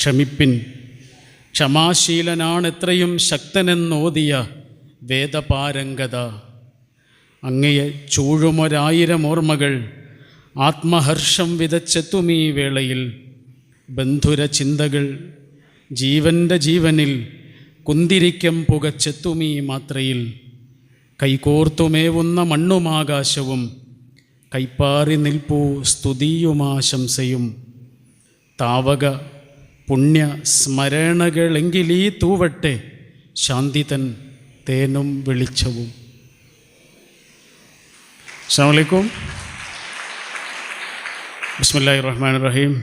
ക്ഷമിപ്പിൻ, ക്ഷമാശീലനാണെത്രയും ശക്തനെന്നോദിയ വേദപാരംഗത. അങ്ങയെ ചൂഴുമൊരായിരം ഓർമ്മകൾ ആത്മഹർഷം വിതച്ചെത്തുമീ വേളയിൽ. ബന്ധുര ചിന്തകൾ ജീവൻ്റെ ജീവനിൽ കുന്തിരിക്കം പുകച്ചെത്തുമീ മാത്രയിൽ. കൈകോർത്തുമേവുന്ന മണ്ണുമാകാശവും കൈപ്പാറി നിൽപ്പൂ സ്തുതിയുമാശംസയും. താവക പുണ്യ സ്മരണകളെങ്കിലീ തൂവട്ടെ ശാന്തിതൻ തേനും വെളിച്ചവും. അസ്സലാമു അലൈക്കും. ബിസ്മില്ലാഹിർ റഹ്മാനിർ റഹീം.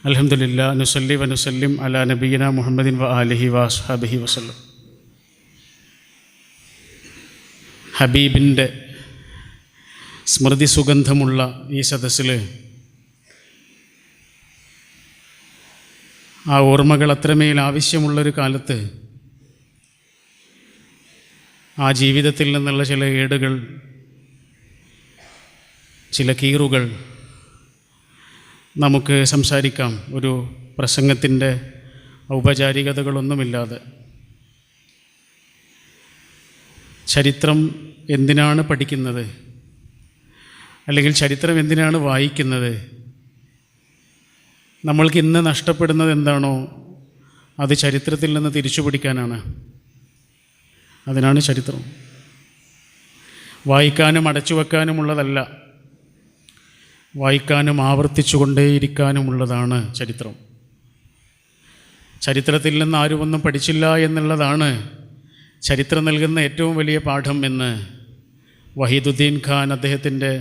അൽഹംദുലില്ലാ നുസല്ലി വനുസല്ലിം അലാ നബിയിന മുഹമ്മദിൻ വ ആലിഹി വ അസ്ഹാബിഹി വസല്ലം. ഹബീബിൻ്റെ സ്മൃതി സുഗന്ധമുള്ള ഈ സദസ്സിൽ ആ ഓർമ്മകൾ അത്രമേൽ ആവശ്യമുള്ളൊരു കാലത്ത് ആ ജീവിതത്തിൽ നിന്നുള്ള ചില ഏടുകൾ, ചില കീറുകൾ നമുക്ക് സംസാരിക്കാം, ഒരു പ്രസംഗത്തിൻ്റെ ഔപചാരികതകളൊന്നുമില്ലാതെ. ചരിത്രം എന്തിനാണ് പഠിക്കുന്നത്, അല്ലെങ്കിൽ ചരിത്രം എന്തിനാണ് വായിക്കുന്നത്? നമ്മൾക്ക് ഇന്ന് നഷ്ടപ്പെടുന്നത് എന്താണോ അത് ചരിത്രത്തിൽ നിന്ന് തിരിച്ചു പിടിക്കാനാണ്. അതിനാണ് ചരിത്രം. വായിക്കാനും അടച്ചു വെക്കാനുമുള്ളതല്ല, വായിക്കാനും ആവർത്തിച്ചുകൊണ്ടേയിരിക്കാനുമുള്ളതാണ് ചരിത്രം. ചരിത്രത്തിൽ നിന്ന് ആരും ഒന്നും പഠിച്ചില്ല എന്നുള്ളതാണ് ചരിത്രം നൽകുന്ന ഏറ്റവും വലിയ പാഠം എന്ന് വഹീദുദ്ദീൻ ഖാൻ അദ്ദേഹത്തിൻ്റെ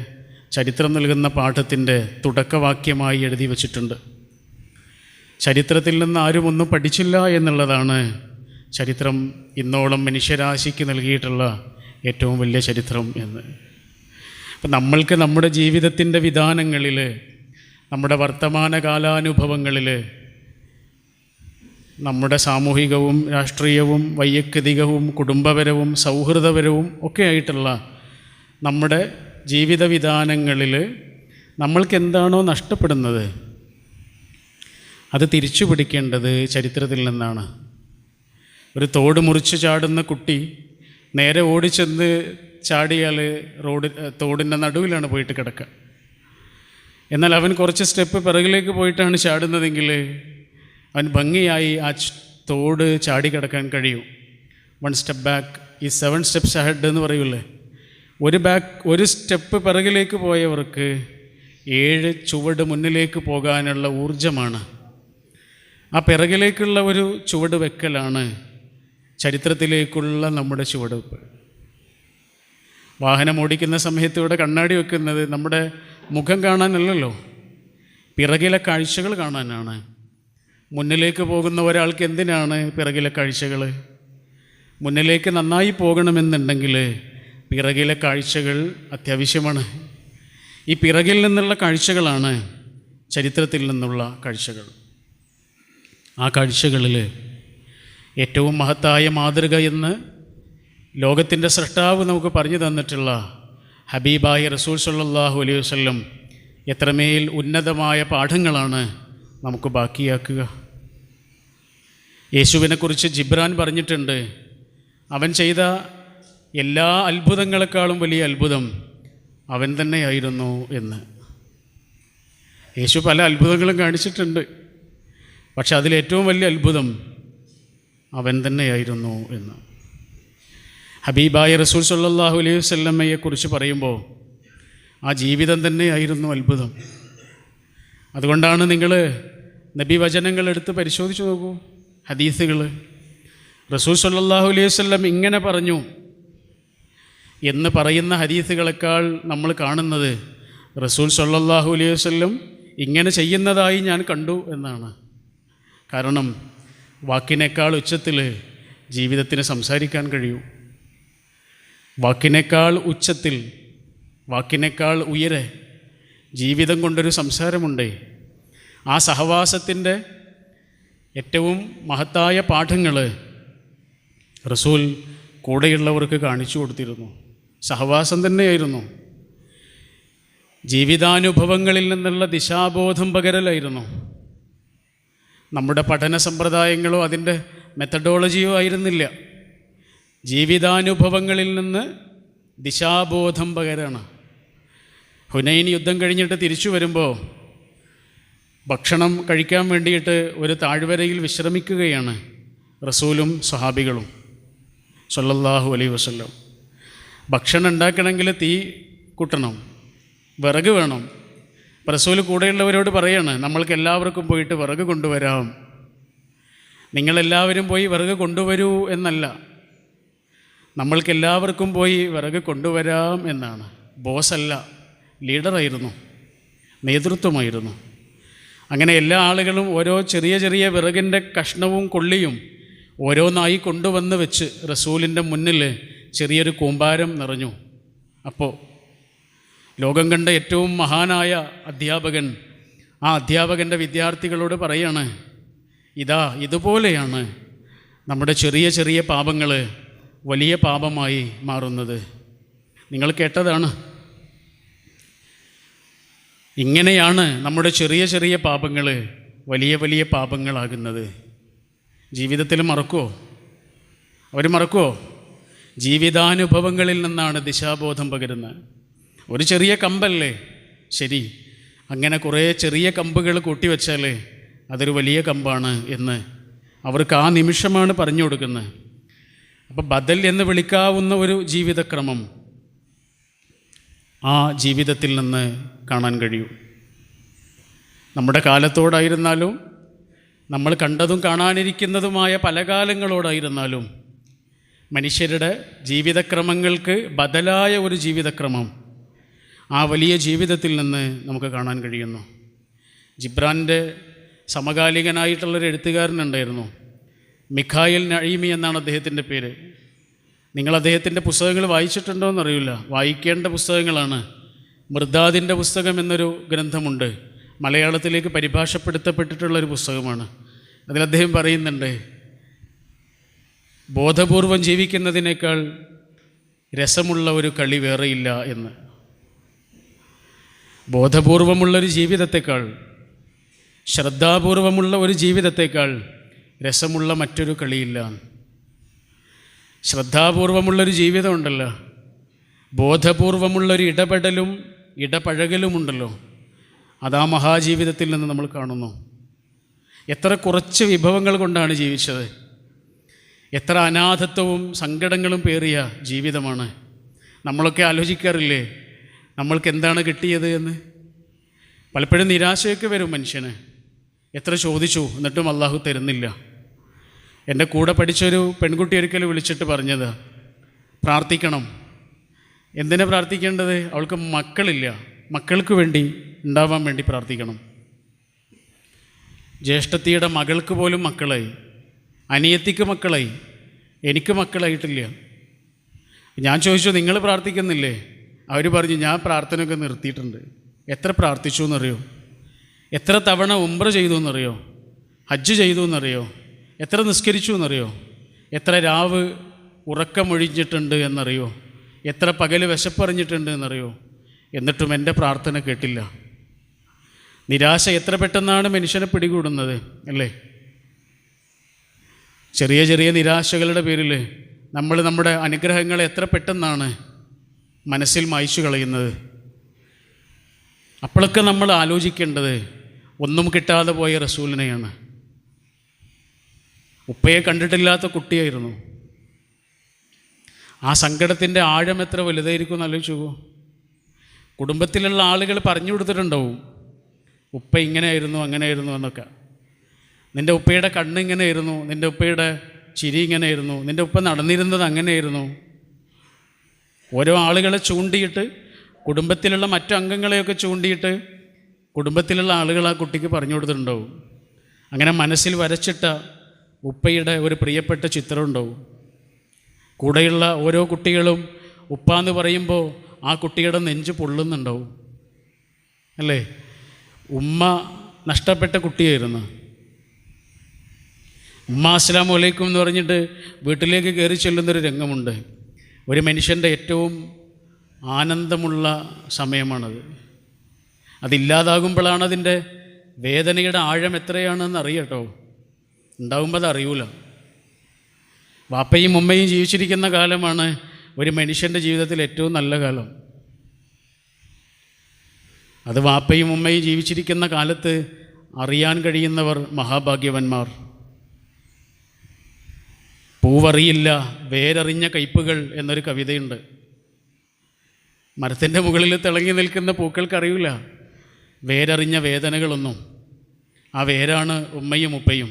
ചരിത്രം നൽകുന്ന പാഠത്തിൻ്റെ തുടക്കവാക്യമായി എഴുതി വച്ചിട്ടുണ്ട്. ചരിത്രത്തിൽ നിന്ന് ആരും ഒന്നും പഠിച്ചില്ല എന്നുള്ളതാണ് ചരിത്രം ഇന്നോളം മനുഷ്യരാശിക്ക് നൽകിയിട്ടുള്ള ഏറ്റവും വലിയ ചരിത്രം എന്ന്. അപ്പം നമ്മൾക്ക് നമ്മുടെ ജീവിതത്തിൻ്റെ വിധാനങ്ങളിൽ, നമ്മുടെ വർത്തമാനകാലാനുഭവങ്ങളിൽ, നമ്മുടെ സാമൂഹികവും രാഷ്ട്രീയവും വൈയക്തികവും കുടുംബപരവും സൗഹൃദപരവും ഒക്കെ ആയിട്ടുള്ള നമ്മുടെ ജീവിത വിധാനങ്ങളിൽ നമ്മൾക്ക് എന്താണോ നഷ്ടപ്പെടുന്നത് അത് തിരിച്ചു പിടിക്കേണ്ടത് ചരിത്രത്തിൽ നിന്നാണ്. ഒരു തോട് മുറിച്ച് ചാടുന്ന കുട്ടി നേരെ ഓടിച്ചെന്ന് ചാടിയാൽ തോടിൻ്റെ നടുവിലാണ് പോയിട്ട് കിടക്കുക. എന്നാൽ അവൻ കുറച്ച് സ്റ്റെപ്പ് പിറകിലേക്ക് പോയിട്ടാണ് ചാടുന്നതെങ്കിൽ അവൻ ഭംഗിയായി ആ തോട് ചാടി കിടക്കാൻ കഴിയും. 1 step back is 7 steps ahead എന്ന് പറയൂലേ. ഒരു സ്റ്റെപ്പ് പിറകിലേക്ക് പോയവർക്ക് 7 ചുവട് മുന്നിലേക്ക് പോകാനുള്ള ഊർജമാണ്. ആ പിറകിലേക്കുള്ള ഒരു ചുവട് വെക്കലാണ് ചരിത്രത്തിലേക്കുള്ള നമ്മുടെ ചുവടുവെപ്പ്. വാഹനം ഓടിക്കുന്ന സമയത്ത് ഇവിടെ കണ്ണാടി വെക്കുന്നത് നമ്മുടെ മുഖം കാണാനല്ലല്ലോ, പിറകിലെ കാഴ്ചകൾ കാണാനാണ്. മുന്നിലേക്ക് പോകുന്ന ഒരാൾക്ക് എന്തിനാണ് പിറകിലെ കാഴ്ചകൾ? മുന്നിലേക്ക് നന്നായി പോകണമെന്നുണ്ടെങ്കിൽ പിറകിലെ കാഴ്ചകൾ അത്യാവശ്യമാണ്. ഈ പിറകിൽ നിന്നുള്ള കാഴ്ചകളാണ് ചരിത്രത്തിൽ നിന്നുള്ള കാഴ്ചകൾ. ആ കാഴ്ചകളിൽ ഏറ്റവും മഹത്തായ മാതൃക എന്ന് ലോകത്തിൻ്റെ സൃഷ്ടാവ് നമുക്ക് പറഞ്ഞു തന്നിട്ടുള്ള ഹബീബായ റസൂൽ സല്ലല്ലാഹു അലൈഹി വസല്ലം എത്രമേൽ ഉന്നതമായ പാഠങ്ങളാണ് നമുക്ക് ബാക്കിയാക്കുക. യേശുവിനെക്കുറിച്ച് ജിബ്രാൻ പറഞ്ഞിട്ടുണ്ട്, അവൻ ചെയ്ത എല്ലാ അത്ഭുതങ്ങളെക്കാളും വലിയ അത്ഭുതം അവൻ തന്നെയായിരുന്നു എന്ന്. യേശു പല അത്ഭുതങ്ങളും കാണിച്ചിട്ടുണ്ട്, പക്ഷെ അതിലേറ്റവും വലിയ അത്ഭുതം അവൻ തന്നെയായിരുന്നു എന്ന്. ഹബീബായ റസൂൽ സല്ലല്ലാഹു അലൈഹി വസല്ലമയെക്കുറിച്ച് പറയുമ്പോൾ ആ ജീവിതം തന്നെയായിരുന്നു അത്ഭുതം. അതുകൊണ്ടാണ് നിങ്ങൾ നബി വചനങ്ങൾ എടുത്ത് പരിശോധിച്ച് നോക്കൂ, ഹദീസുകൾ. റസൂൽ സല്ലല്ലാഹു അലൈഹി വസല്ലം ഇങ്ങനെ പറഞ്ഞു എന്ന് പറയുന്ന ഹദീസുകളെക്കാൾ നമ്മൾ കാണുന്നത് റസൂൽ സല്ലല്ലാഹു അലൈഹി വസല്ലം ഇങ്ങനെ ചെയ്യുന്നതായി ഞാൻ കണ്ടു എന്നാണ്. കാരണം വാക്കിനേക്കാൾ ഉച്ചത്തിൽ ജീവിതത്തിന് സംസാരിക്കാൻ കഴിയൂ. വാക്കിനേക്കാൾ ഉച്ചത്തിൽ, വാക്കിനേക്കാൾ ഉയരെ ജീവിതം കൊണ്ടൊരു സംസാരമുണ്ട്. ആ സഹവാസത്തിൻ്റെ ഏറ്റവും മഹത്തായ പാഠങ്ങൾ റസൂൽ കൂടെയുള്ളവർക്ക് കാണിച്ചു കൊടുത്തിരുന്നു. സഹവാസം തന്നെയായിരുന്നു. ജീവിതാനുഭവങ്ങളിൽ നിന്നുള്ള ദിശാബോധം പകരലായിരുന്നു. നമ്മുടെ പഠന സമ്പ്രദായങ്ങളോ അതിൻ്റെ മെത്തഡോളജിയോ ആയിരുന്നില്ല. ജീവിതാനുഭവങ്ങളിൽ നിന്ന് ദിശാബോധം പകരാണ്. ഹുനൈൻ യുദ്ധം കഴിഞ്ഞിട്ട് തിരിച്ചു വരുമ്പോൾ ഭക്ഷണം കഴിക്കാൻ വേണ്ടിയിട്ട് ഒരു താഴ്വരയിൽ വിശ്രമിക്കുകയാണ് റസൂലും സ്വഹാബികളും സ്വല്ലല്ലാഹു അലൈഹി വസല്ലം. ഭക്ഷണം ഉണ്ടാക്കണമെങ്കിൽ തീ കൂട്ടണം, വിറക് വേണം. റസൂൽ കൂടെയുള്ളവരോട് പറയാണ്, നമ്മൾക്ക് എല്ലാവർക്കും പോയിട്ട് വിറക് കൊണ്ടുവരാം. നിങ്ങളെല്ലാവരും പോയി വിറക് കൊണ്ടുവരൂ എന്നല്ല, നമ്മൾക്കെല്ലാവർക്കും പോയി വിറക് കൊണ്ടുവരാം എന്നാണ്. ബോസല്ല, ലീഡറായിരുന്നു, നേതൃത്വമായിരുന്നു. അങ്ങനെ എല്ലാ ആളുകളും ഓരോ ചെറിയ ചെറിയ വിറകിൻ്റെ കഷ്ണവും കൊള്ളിയും ഓരോന്നായി കൊണ്ടുവന്ന് വെച്ച് റസൂലിൻ്റെ മുന്നിൽ ചെറിയൊരു കൂമ്പാരം നിറഞ്ഞു. അപ്പോൾ ലോകം കണ്ട ഏറ്റവും മഹാനായ അധ്യാപകൻ ആ അധ്യാപകൻ്റെ വിദ്യാർത്ഥികളോട് പറയാണ്, ഇതുപോലെയാണ് നമ്മുടെ ചെറിയ ചെറിയ പാപങ്ങൾ വലിയ പാപമായി മാറുന്നത്. നിങ്ങൾ കേട്ടതാണ്. ഇങ്ങനെയാണ് നമ്മുടെ ചെറിയ ചെറിയ പാപങ്ങൾ വലിയ വലിയ പാപങ്ങളാകുന്നത്. ജീവിതത്തിൽ മറക്കുമോ? അവർ മറക്കുമോ? ജീവിതാനുഭവങ്ങളിൽ നിന്നാണ് ദിശാബോധം പകരുന്നത്. ഒരു ചെറിയ കമ്പല്ലേ, ശരി, അങ്ങനെ കുറേ ചെറിയ കമ്പുകൾ കൂട്ടിവെച്ചാൽ അതൊരു വലിയ കമ്പാണ് എന്ന് അവർക്ക് ആ നിമിഷമാണ് പറഞ്ഞു കൊടുക്കുന്നത്. അപ്പോൾ ബദൽ എന്ന് വിളിക്കാവുന്ന ഒരു ജീവിതക്രമം ആ ജീവിതത്തിൽ നിന്ന് കാണാൻ കഴിയും. നമ്മുടെ കാലത്തോടായിരുന്നാലും നമ്മൾ കണ്ടതും കാണാനിരിക്കുന്നതുമായ പല കാലങ്ങളോടായിരുന്നാലും മനുഷ്യരുടെ ജീവിതക്രമങ്ങൾക്ക് ബദലായ ഒരു ജീവിതക്രമം ആ വലിയ ജീവിതത്തിൽ നിന്ന് നമുക്ക് കാണാൻ കഴിയുന്നു. ജിബ്രാൻ്റെ സമകാലികനായിട്ടുള്ളൊരു എഴുത്തുകാരനുണ്ടായിരുന്നു, മിഖായിൽ നഈമി എന്നാണ് അദ്ദേഹത്തിൻ്റെ പേര്. നിങ്ങൾ അദ്ദേഹത്തിൻ്റെ പുസ്തകങ്ങൾ വായിച്ചിട്ടുണ്ടോ എന്നറിയില്ല, വായിക്കേണ്ട പുസ്തകങ്ങളാണ്. മിർദാദിൻ്റെ പുസ്തകം എന്നൊരു ഗ്രന്ഥമുണ്ട്, മലയാളത്തിലേക്ക് പരിഭാഷപ്പെടുത്തപ്പെട്ടിട്ടുള്ളൊരു പുസ്തകമാണ്. അതിൽ അദ്ദേഹം പറയുന്നുണ്ട്, ബോധപൂർവം ജീവിക്കുന്നതിനേക്കാൾ രസമുള്ള ഒരു കളി വേറെയില്ല എന്ന്. ബോധപൂർവമുള്ളൊരു ജീവിതത്തെക്കാൾ, ശ്രദ്ധാപൂർവമുള്ള ഒരു ജീവിതത്തെക്കാൾ രസമുള്ള മറ്റൊരു കളിയില്ല. ശ്രദ്ധാപൂർവമുള്ളൊരു ജീവിതമുണ്ടല്ലോ, ബോധപൂർവമുള്ളൊരു ഇടപെടലും ഇടപഴകലുമുണ്ടല്ലോ, അതാ മഹാജീവിതത്തിൽ നിന്ന് നമ്മൾ കാണുന്നു. എത്ര കുറച്ച് വിഭവങ്ങൾ കൊണ്ടാണ് ജീവിച്ചത്, എത്ര അനാഥത്വവും സങ്കടങ്ങളും പേറിയ ജീവിതമാണ്. നമ്മളൊക്കെ ആലോചിക്കാറില്ലേ നമ്മൾക്ക് എന്താണ് കിട്ടിയത് എന്ന്? പലപ്പോഴും നിരാശയൊക്കെ വരും മനുഷ്യന്. എത്ര ചോദിച്ചു എന്നിട്ടും അള്ളാഹു തരുന്നില്ല. എൻ്റെ കൂടെ പഠിച്ചൊരു പെൺകുട്ടി ഒരിക്കൽ വിളിച്ചിട്ട് പറഞ്ഞത്, പ്രാർത്ഥിക്കണം. എന്തിനാ പ്രാർത്ഥിക്കേണ്ടത്? അവൾക്ക് മക്കളില്ല, മക്കൾക്ക് വേണ്ടി ഉണ്ടാവാൻ വേണ്ടി പ്രാർത്ഥിക്കണം. ജ്യേഷ്ഠത്തിയുടെ മകൾക്ക് പോലും മക്കളായി, അനിയത്തിക്ക് മക്കളായി, എനിക്ക് മക്കളായിട്ടില്ല. ഞാൻ ചോദിച്ചു, നിങ്ങൾ പ്രാർത്ഥിക്കുന്നില്ലേ? അവർ പറഞ്ഞു, ഞാൻ പ്രാർത്ഥനയൊക്കെ നിർത്തിയിട്ടുണ്ട്. എത്ര പ്രാർത്ഥിച്ചു എന്നറിയോ? എത്ര തവണ ഉംറ ചെയ്തു എന്നറിയോ? ഹജ്ജ് ചെയ്തു എന്നറിയോ? എത്ര നിസ്കരിച്ചു എന്നറിയോ? എത്ര രാവ് ഉറക്കമൊഴിഞ്ഞിട്ടുണ്ട് എന്നറിയോ? എത്ര പകൽ വിശപ്പറിഞ്ഞിട്ടുണ്ട് എന്നറിയോ? എന്നിട്ടും എൻ്റെ പ്രാർത്ഥന കേട്ടില്ല. നിരാശ എത്ര പെട്ടെന്നാണ് മനുഷ്യനെ പിടികൂടുന്നത് അല്ലേ? ചെറിയ ചെറിയ നിരാശകളുടെ പേരിൽ നമ്മൾ നമ്മുടെ അനുഗ്രഹങ്ങളെ എത്ര പെട്ടെന്നാണ് മനസ്സിൽ മായ്ച്ചു കളയുന്നത്. അപ്പോഴൊക്കെ നമ്മൾ ആലോചിക്കേണ്ടത് ഒന്നും കിട്ടാതെ പോയ റസൂലിനെയാണ്. ഉപ്പയെ കണ്ടിട്ടില്ലാത്ത കുട്ടിയായിരുന്നു. ആ സങ്കടത്തിൻ്റെ ആഴം എത്ര വലുതായിരിക്കും എന്ന് ആലോചിച്ചു. കുടുംബത്തിലുള്ള ആളുകൾ പറഞ്ഞു കൊടുത്തിട്ടുണ്ടാവും, ഉപ്പ ഇങ്ങനെയായിരുന്നു അങ്ങനെയായിരുന്നു എന്നൊക്കെ. നിൻ്റെ ഉപ്പയുടെ കണ്ണിങ്ങനെയായിരുന്നു, നിൻ്റെ ഉപ്പയുടെ ചിരി ഇങ്ങനെയായിരുന്നു, നിൻ്റെ ഉപ്പ നടന്നിരുന്നത് അങ്ങനെയായിരുന്നു. ഓരോ ആളുകളെ ചൂണ്ടിയിട്ട്, കുടുംബത്തിലുള്ള മറ്റു അംഗങ്ങളെയൊക്കെ ചൂണ്ടിയിട്ട് കുടുംബത്തിലുള്ള ആളുകൾ ആ കുട്ടിക്ക് പറഞ്ഞു കൊടുത്തിട്ടുണ്ടാവും. അങ്ങനെ മനസ്സിൽ വരച്ചിട്ട ഉപ്പയുടെ ഒരു പ്രിയപ്പെട്ട ചിത്രം ഉണ്ടാവും. കൂടെയുള്ള ഓരോ കുട്ടികളും ഉപ്പ എന്ന് പറയുമ്പോൾ ആ കുട്ടിയുടെ നെഞ്ച് പൊള്ളുന്നുണ്ടാവും അല്ലേ? ഉമ്മ നഷ്ടപ്പെട്ട കുട്ടിയായിരുന്നു. ഉമ്മ അസ്സലാമു അലൈക്കും എന്ന് പറഞ്ഞിട്ട് വീട്ടിലേക്ക് കയറി ചെല്ലുന്നൊരു രംഗമുണ്ട്. ഒരു മനുഷ്യൻ്റെ ഏറ്റവും ആനന്ദമുള്ള സമയമാണത്. അതില്ലാതാകുമ്പോഴാണ് അതിൻ്റെ വേദനയുടെ ആഴം എത്രയാണെന്ന് അറിയട്ടോ. ഉണ്ടാകുമ്പോൾ അത് അറിയൂല. വാപ്പയും ഉമ്മയും ജീവിച്ചിരിക്കുന്ന കാലമാണ് ഒരു മനുഷ്യൻ്റെ ജീവിതത്തിൽ ഏറ്റവും നല്ല കാലം. അത് വാപ്പയും ഉമ്മയും ജീവിച്ചിരിക്കുന്ന കാലത്ത് അറിയാൻ കഴിയുന്നവർ മഹാഭാഗ്യവന്മാർ. പൂവറിയില്ല വേരറിഞ്ഞ കയ്പുകൾ എന്നൊരു കവിതയുണ്ട്. മരത്തിൻ്റെ മുകളിൽ തിളങ്ങി നിൽക്കുന്ന പൂക്കൾക്കറിയില്ല വേരറിഞ്ഞ വേദനകളൊന്നും. ആ വേരാണ് ഉമ്മയും ഉപ്പയും.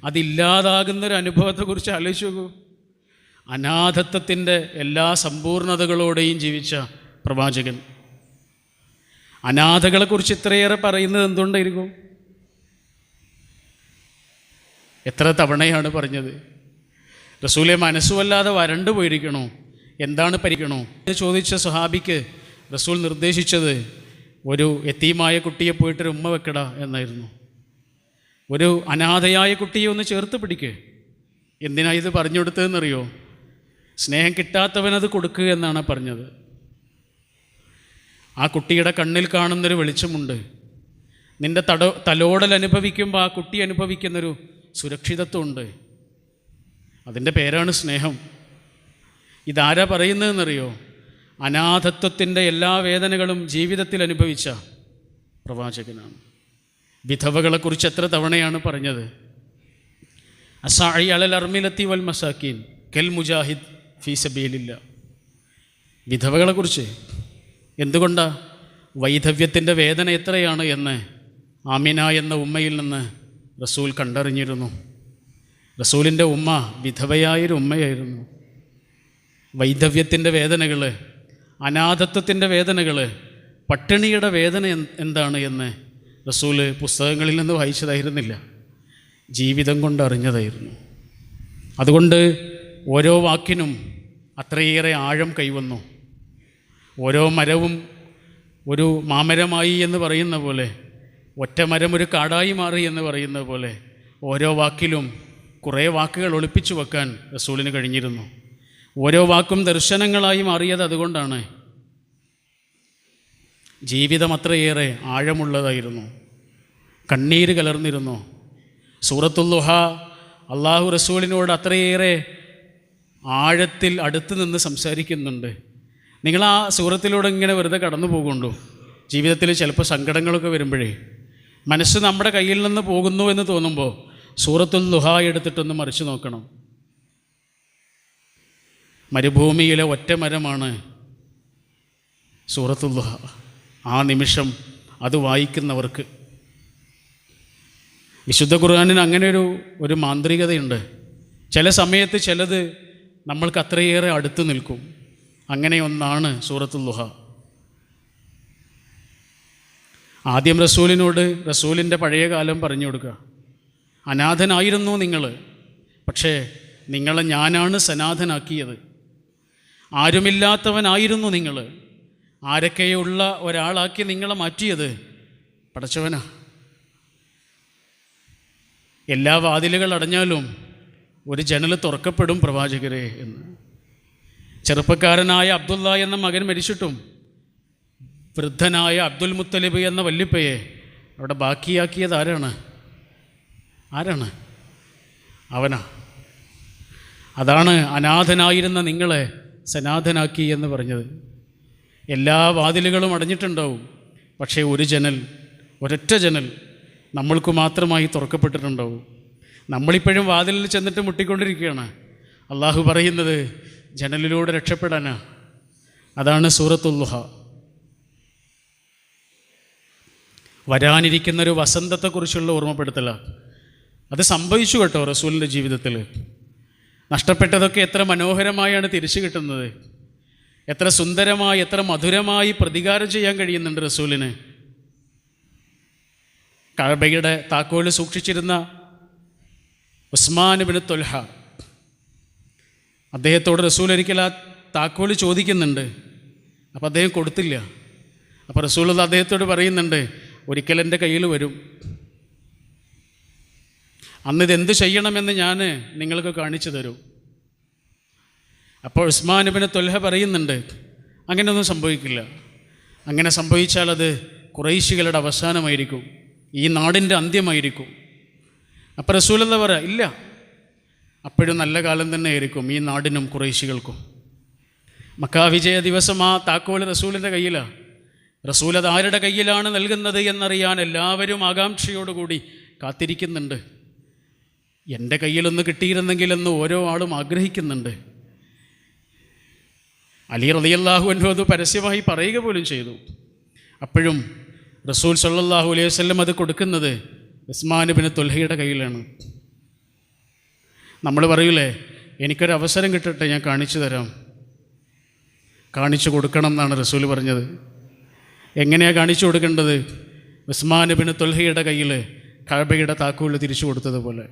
അതില്ലാതാകുന്നൊരു അനുഭവത്തെക്കുറിച്ച് ആലോചിച്ച് നോക്കൂ. അനാഥത്വത്തിൻ്റെ എല്ലാ സമ്പൂർണതകളോടെയും ജീവിച്ച പ്രവാചകൻ അനാഥകളെക്കുറിച്ച് ഇത്രയേറെ പറയുന്നത് എന്തുകൊണ്ടായിരിക്കും? എത്ര തവണയാണ് പറഞ്ഞത്? റസൂലെ മനസ്സുവല്ലാതെ വരണ്ടു പോയിരിക്കണോ, എന്താണ് പരിക്കണോ എന്ന് ചോദിച്ച സ്വഹാബിക്ക് റസൂൽ നിർദ്ദേശിച്ചത് ഒരു യതീമായ കുട്ടിയെ പോയിട്ടൊരു ഉമ്മ വെക്കട എന്നായിരുന്നു. ഒരു അനാഥയായ കുട്ടിയെ ഒന്ന് ചേർത്ത് പിടിക്കുക. എന്തിനാ ഇത് പറഞ്ഞു കൊടുത്തതെന്നറിയോ? സ്നേഹം കിട്ടാത്തവനത് കൊടുക്കുക എന്നാണ് പറഞ്ഞത്. ആ കുട്ടിയുടെ കണ്ണിൽ കാണുന്നൊരു വെളിച്ചമുണ്ട്. നിൻ്റെ തലോടൽ അനുഭവിക്കുമ്പോൾ ആ കുട്ടി അനുഭവിക്കുന്നൊരു സുരക്ഷിതത്വമുണ്ട്. അതിൻ്റെ പേരാണ് സ്നേഹം. ഇതാരാ പറയുന്നതെന്നറിയോ? അനാഥത്വത്തിൻ്റെ എല്ലാ വേദനകളും ജീവിതത്തിൽ അനുഭവിച്ച പ്രവാചകനാണ്. വിധവകളെക്കുറിച്ച് എത്ര തവണയാണ് പറഞ്ഞത്? അസാഇ അലൽ അർമിലത്തി വൽ മസാക്കീൻ കൽ മുജാഹിദ് ഫീ സബീലില്ല. വിധവകളെക്കുറിച്ച് എന്തുകൊണ്ടാ? വൈധവ്യത്തിൻ്റെ വേദന എത്രയാണ് എന്ന് ആമിന എന്ന ഉമ്മയിൽ നിന്ന് റസൂൽ കണ്ടറിഞ്ഞിരുന്നു. റസൂലിൻ്റെ ഉമ്മ വിധവയായൊരു ഉമ്മയായിരുന്നു. വൈധവ്യത്തിൻ്റെ വേദനകൾ, അനാഥത്വത്തിൻ്റെ വേദനകൾ, പട്ടിണിയുടെ വേദന എന്താണ് എന്ന് റസൂൽ പുസ്തകങ്ങളിൽ നിന്ന് വായിച്ചതായിരുന്നില്ല, ജീവിതം കൊണ്ട് അറിഞ്ഞതായിരുന്നു. അതുകൊണ്ട് ഓരോ വാക്കിനും അത്രയേറെ ആഴം കൈവന്നു. ഓരോ മരവും ഒരു മാമരമായി എന്ന് പറയുന്ന പോലെ, ഒറ്റ മരം ഒരു കാടായി മാറി എന്ന് പറയുന്ന പോലെ, ഓരോ വാക്കിലും കുറേ വാക്കുകൾ ഒളിപ്പിച്ചു വെക്കാൻ റസൂലിന് കഴിഞ്ഞിരുന്നു. ഓരോ വാക്കും ദർശനങ്ങളായി മാറിയത് അതുകൊണ്ടാണ്. ജീവിതം അത്രയേറെ ആഴമുള്ളതായിരുന്നു, കണ്ണീര് കലർന്നിരുന്നു. സൂറത്തുൽ ദുഹ അള്ളാഹു റസൂലിനോട് അത്രയേറെ ആഴത്തിൽ അടുത്ത് നിന്ന് സംസാരിക്കുന്നുണ്ട്. നിങ്ങൾ ആ സൂറത്തിലൂടെ ഇങ്ങനെ വെറുതെ കടന്നു പോകുന്നുണ്ടോ? ജീവിതത്തിൽ ചിലപ്പോൾ സങ്കടങ്ങളൊക്കെ വരുമ്പോഴേ മനസ്സ് നമ്മുടെ കയ്യിൽ നിന്ന് പോകുന്നു എന്ന് തോന്നുമ്പോൾ സൂറത്തുൽ ദുഹ എടുത്തിട്ടൊന്ന് മറിച്ച് നോക്കണം. മരുഭൂമിയിലെ ഒറ്റ മരമാണ് സൂറത്തുൽ ദുഹ. ആ നിമിഷം അത് വായിക്കുന്നവർക്ക്, വിശുദ്ധ ഖുർആനിന് അങ്ങനെ ഒരു മാന്ത്രികതയുണ്ട്. ചില സമയത്ത് ചിലത് നമ്മൾക്ക് അത്രയേറെ അടുത്ത് നിൽക്കും. അങ്ങനെ ഒന്നാണ് സൂറത്തുൽ ദുഹ. ആദ്യം റസൂലിനോട് റസൂലിൻ്റെ പഴയ കാലം പറഞ്ഞു കൊടുക്കുക. അനാഥനായിരുന്നു നിങ്ങൾ, പക്ഷേ നിങ്ങളെ ഞാനാണ് സനാഥനാക്കിയത്. ആരുമില്ലാത്തവനായിരുന്നു നിങ്ങൾ, ആരൊക്കെയുള്ള ഒരാളാക്കി നിങ്ങളെ മാറ്റിയത് പടച്ചവനാ. എല്ലാ വാതിലുകൾ അടഞ്ഞാലും ഒരു ജനൽ തുറക്കപ്പെടും പ്രവാചകരെ എന്ന്. ചെറുപ്പക്കാരനായ അബ്ദുള്ള എന്ന മകൻ മരിച്ചിട്ടും വൃദ്ധനായ അബ്ദുൽ മുത്തലിബ് എന്ന വല്ലിപ്പയെ അവിടെ ബാക്കിയാക്കിയത് ആരാണ്? അവനാ. അതാണ് അനാഥനായിരുന്ന നിങ്ങളെ സനാഥനാക്കി എന്ന് പറഞ്ഞത്. എല്ലാ വാതിലുകളും അടഞ്ഞിട്ടുണ്ടാവും, പക്ഷേ ഒരു ജനൽ, ഒരൊറ്റ ജനൽ നമ്മൾക്ക് മാത്രമായി തുറക്കപ്പെട്ടിട്ടുണ്ടാവും. നമ്മളിപ്പോഴും വാതിലിൽ ചെന്നിട്ട് മുട്ടിക്കൊണ്ടിരിക്കുകയാണ്. അള്ളാഹു പറയുന്നത് ജനലിലൂടെ രക്ഷപ്പെടാനാ. അതാണ് സൂറത്തുൽ ദുഹ. വരാനിരിക്കുന്നൊരു വസന്തത്തെക്കുറിച്ചുള്ള ഓർമ്മപ്പെടുത്തലാണ്. അത് സംഭവിച്ചു കേട്ടോ റസൂലിൻ്റെ ജീവിതത്തിൽ. നഷ്ടപ്പെട്ടതൊക്കെ എത്ര മനോഹരമായാണ് തിരിച്ചു കിട്ടുന്നത്. എത്ര സുന്ദരമായി, എത്ര മധുരമായി പ്രതികാരം ചെയ്യാൻ കഴിയുന്നുണ്ട് റസൂലിന്. കഅബയുടെ താക്കോല് സൂക്ഷിച്ചിരുന്ന ഉസ്മാൻ ഇബ്നു ത്വൽഹ, അദ്ദേഹത്തോട് റസൂൽ ഒരിക്കൽ ആ താക്കോല് ചോദിക്കുന്നുണ്ട്. അപ്പോൾ അദ്ദേഹം കൊടുത്തില്ല. അപ്പോൾ റസൂൽ അദ്ദേഹത്തോട് പറയുന്നുണ്ട്, ഒരിക്കൽ എൻ്റെ കയ്യിൽ വരും, അന്നിതെന്ത് ചെയ്യണമെന്ന് ഞാൻ നിങ്ങൾക്ക് കാണിച്ചു തരും. അപ്പോൾ ഉസ്മാൻ ഇബ്നു ത്വൽഹ പറയുന്നുണ്ട്, അങ്ങനെയൊന്നും സംഭവിക്കില്ല. അങ്ങനെ സംഭവിച്ചാൽ അത് ഖുറൈശികളുടെ അവസാനമായിരിക്കും, ഈ നാടിൻ്റെ അന്ത്യമായിരിക്കും. അപ്പം റസൂൽ എന്താ പറയുക? ഇല്ല, അപ്പോഴും നല്ല കാലം തന്നെ ആയിരിക്കും ഈ നാടിനും കുറേശികൾക്കും. മക്കാ വിജയ ദിവസം ആ താക്കോൽ റസൂലിൻ്റെ കയ്യിലാണ്. റസൂൽ അത് ആരുടെ കയ്യിലാണ് നൽകുന്നത് എന്നറിയാൻ എല്ലാവരും ആകാംക്ഷയോടുകൂടി കാത്തിരിക്കുന്നുണ്ട്. എൻ്റെ കയ്യിലൊന്ന് കിട്ടിയിരുന്നെങ്കിലെന്ന് ഓരോ ആളും ആഗ്രഹിക്കുന്നുണ്ട്. അലി റളിയല്ലാഹു അൻഹു അത് പരസ്യമായി പറയുക പോലും ചെയ്തു. അപ്പോഴും റസൂൽ സല്ലല്ലാഹു അലൈഹി വസല്ലം അത് കൊടുക്കുന്നത് ഉസ്മാൻ ഇബ്നു തുൽഹയുടെ കയ്യിലാണ്. നമ്മൾ പറയൂലേ, എനിക്കൊരവസരം കിട്ടട്ടെ, ഞാൻ കാണിച്ചു തരാം. കാണിച്ചു കൊടുക്കണം എന്നാണ് റസൂൽ പറഞ്ഞത്. എങ്ങനെയാണ് കാണിച്ചു കൊടുക്കേണ്ടത്? ഉസ്മാൻ ഇബ്നു തുൽഹയുടെ കയ്യിൽ കഅബയുടെ താക്കോൽ തിരിച്ചു കൊടുത്തതുപോലെ.